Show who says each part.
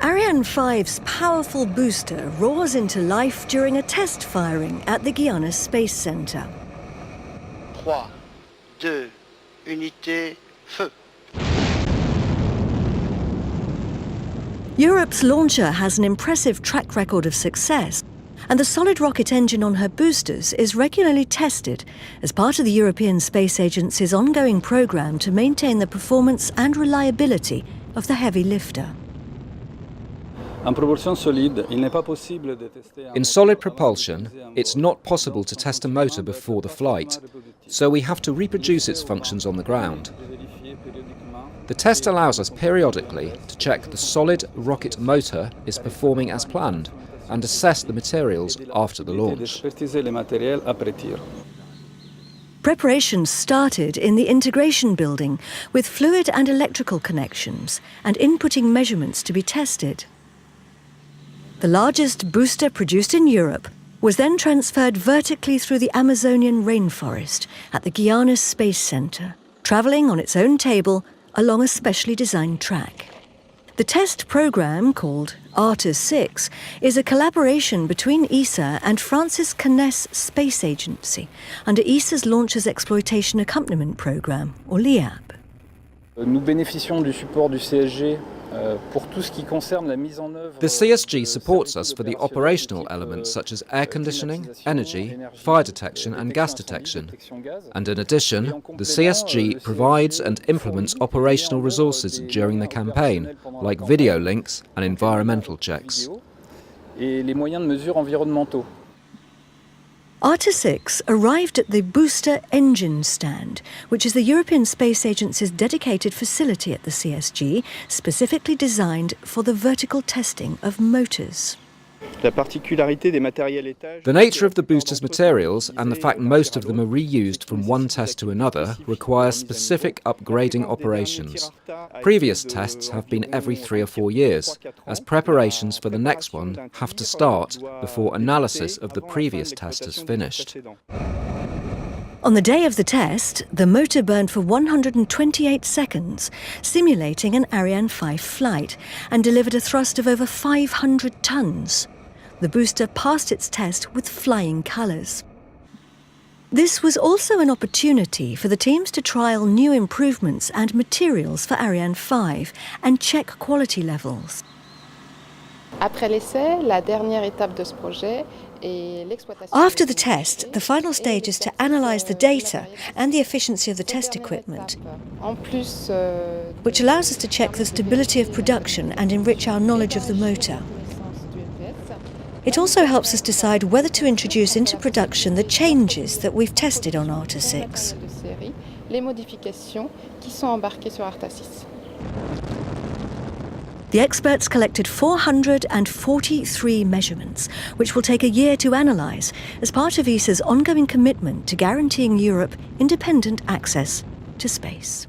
Speaker 1: Ariane 5's powerful booster roars into life during a test firing at the Guiana Space Center.
Speaker 2: 3, 2, unité, feu.
Speaker 1: Europe's launcher has an impressive track record of success, and the solid rocket engine on her boosters is regularly tested as part of the European Space Agency's ongoing program to maintain the performance and reliability of the heavy lifter.
Speaker 3: In solid propulsion, it's not possible to test a motor before the flight, so we have to reproduce its functions on the ground. The test allows us periodically to check the solid rocket motor is performing as planned and assess the materials after the launch.
Speaker 1: Preparations started in the integration building with fluid and electrical connections and inputting measurements to be tested. The largest booster produced in Europe was then transferred vertically through the Amazonian rainforest at the Guiana Space Center, travelling on its own table along a specially designed track. The test programme, called ARTA-6, is a collaboration between ESA and France's CNES Space Agency under ESA's Launchers Exploitation Accompaniment Programme, or LEAP.
Speaker 4: Nous bénéficions du support du CSG pour tout ce qui concerne la mise en œuvre.
Speaker 3: The CSG supports us for the operational elements such as air conditioning, energy, fire detection and gas detection. And in addition, the CSG provides and implements operational resources during the campaign, like video links and environmental checks.
Speaker 4: Et les moyens de mesure environnementaux.
Speaker 1: ARTA-6 arrived at the booster engine stand, which is the European Space Agency's dedicated facility at the CSG, specifically designed for the vertical testing of motors.
Speaker 4: La particularité des matériels étages.
Speaker 3: The nature of the booster's materials and the fact most of them are reused from one test to another require specific upgrading operations. Previous tests have been every 3 or 4 years, as preparations for the next one have to start before analysis of the previous test is finished.
Speaker 1: On the day of the test, the motor burned for 128 seconds, simulating an Ariane 5 flight, and delivered a thrust of over 500 tons. The booster passed its test with flying colours. This was also an opportunity for the teams to trial new improvements and materials for Ariane 5 and check quality levels.
Speaker 5: Après l'essai, la dernière étape de ce projet est l'exploitation.
Speaker 1: After the test, the final stage is to analyse the data and the efficiency of the test equipment, which allows us to check the stability of production and enrich our knowledge of the motor. It also helps us decide whether to introduce into production the changes that we've tested on ARTA-6.
Speaker 5: Les modifications qui sont embarquées sur ARTA-6.
Speaker 1: The experts collected 443 measurements, which will take a year to analyse as part of ESA's ongoing commitment to guaranteeing Europe independent access to space.